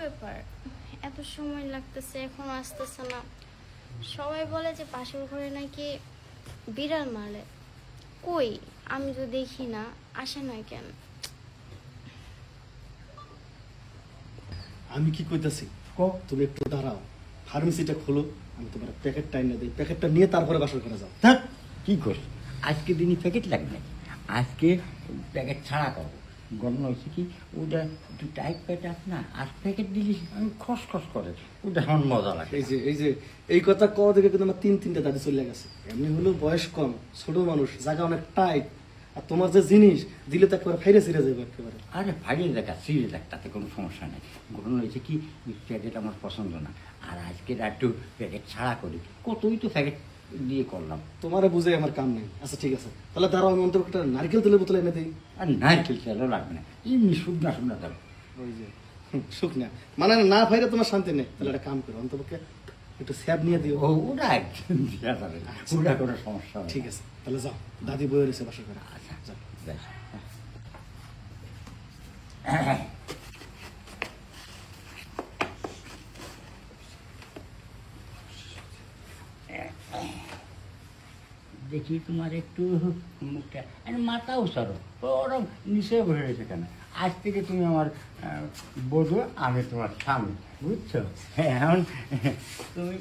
ব্যাপার? এত সময় লাগতেছে, এখন আসতেছে না। সবাই বলে যে পাশের ঘরে নাকি বিড়াল মারে। কই, আমি তো দেখি না, আসে না কেন? আমি কি কইতাছি তুমি একটু দাঁড়াও, ফার্মেসিটা খোলো, আমি তোমার প্যাকেটটা এনে দিই, প্যাকেটটা নিয়ে তারপরে বাসর করে যাও। থাক, কি কর, আজকে দিনই প্যাকেট লাগবে, আজকে প্যাকেট ছাড়া করবো। গণনা হয়েছে কি, ওটা একটু টাইট প্যাট আছে না, আর প্যাকেট দিলি আমি খসখস করে, ওটা আমার মজা লাগে। এই যে এই কথা কওয়া দেখে কিন্তু আমার তিনটা দাদি চলে গেছে। এমনি হলো বয়স কম, ছোট মানুষ, জায়গা অনেক টাইট, আর তোমার যে জিনিস দিলে তো একেবারে ফাইরে ছিঁড়ে যাবে একেবারে। আরে ফাইলে দেখা, সিরিয়ে দেখ, তাতে কোনো সমস্যা নেই। ঘটনা হয়েছে কি, প্যাকেট আমার পছন্দ না, আর আজকে একটু প্যাকেট ছাড়া করি, কতই তো প্যাকেট দিয়ে করলাম। তোমারে বুঝে আমার কাম নেই। আচ্ছা ঠিক আছে, তাহলে দাঁড়াও, আমি অন্তত একটা নারকেল তেলের বোতল এনে দিই। আর নারকেল তেলও লাগবে না, এমনি শুকনা শুকনা দেবো। ওই যে শুকনা মানে না ফাইরে তোমার শান্তি নেই, তাহলে একটা কাম করো, অন্তত একটু স্যাব নিয়ে দিও। ওটা একদম দেওয়া যাবে না, ওটা কোনো সমস্যা হবে না। ঠিক আছে, তাহলে যাও, দাদি বয়ে রয়েছে বাসা করে। আচ্ছা, যাও। বেশ। দেখি তোমার একটু মুখটা, মাথাও সরো, ওরম নিচে বসে রয়েছে কেন? আজ থেকে তুমি আমার বধূ, আমি তোমার স্বামী, বুঝছো? এখন তুমি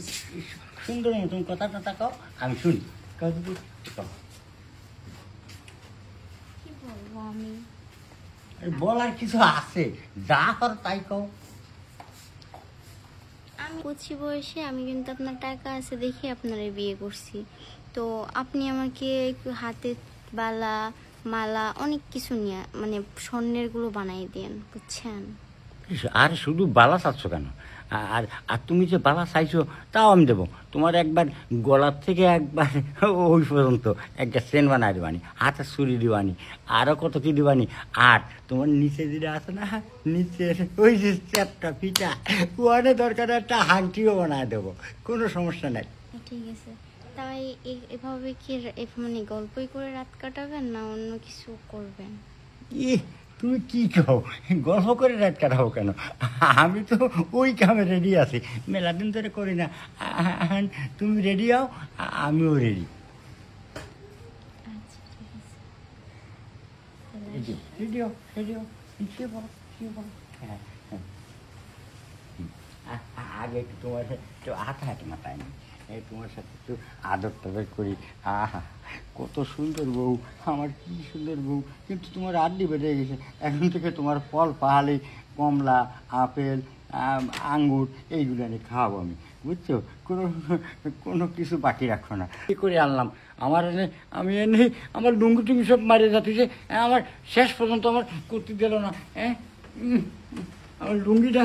সুন্দর মতন কথা টথা কও, আমি শুনি। কও দিদি, কও। কি বলবো আমি? বলার কিছু আছে, যা কর তাই কও। আমি কচি বয়সে আমি কিন্তু আপনার টাকা আছে দেখে আপনারে বিয়ে করছি। তো আপনি আমাকে একটু হাতে বালা, মালা, অনেক কিছু নিয়ে মানে স্বর্ণের গুলো বানাই দেন, বুঝছেন? আর শুধু বালা চাচ্ছ কেন? আর আর তুমি যে বালা চাইছো তাও আমি দেবো। তোমার একবার গলার থেকে একবার ওই পর্যন্ত একটা চেন বানায় দিবানি, হাতের চুরি দিবানি, আরও কত কি দিবানি। আর তোমার নিচে যেটা আছে না, নিচে ওই যে চ্যাপটা পিঠা, ওয়ানে দরকার একটা হাঁটিও বানায় দেবো, কোনো সমস্যা নাই। ঠিক আছে, তাই এভাবে কি মানে গল্পই করে রাত কাটাবেন না অন্য কিছু করবেন? তুমি কি কও, গল্প করে রাত কাটাবো কেন? আমি তো ওই কামে রেডি আছি, মেলা দিন ধরে করি না। তুমি রেডি হও, আমিও রেডি। আচ্ছা ঠিক আছে, রেডি হও, রেডি হও, শুয়ে পড়ো, শুয়ে পড়ো। হ্যাঁ হ্যাঁ, আগে একটু তোমার একটু হাঁটাহাঁটি মাথায় নি, তোমার সাথে একটু আদর টাদর করি। আহা, কত সুন্দর বউ, আমার কি সুন্দর বউ। কিন্তু তোমার আড্ডি বেড়ে গেছে, এখন থেকে তোমার ফল পাহাড়ি, কমলা, আপেল, আঙ্গুর এইগুলো এনে খাওয়াবো আমি, বুঝছো? কোনো কোনো কিছু বাকি রাখো না। কী করে আনলাম আমার এনে, আমি এনে আমার লুঙ্গি টুঙ্গি সব মারিয়ে যাচ্ছে, আমার শেষ পর্যন্ত আমার করতে দিল না। হ্যাঁ, আমার লুঙ্গিটা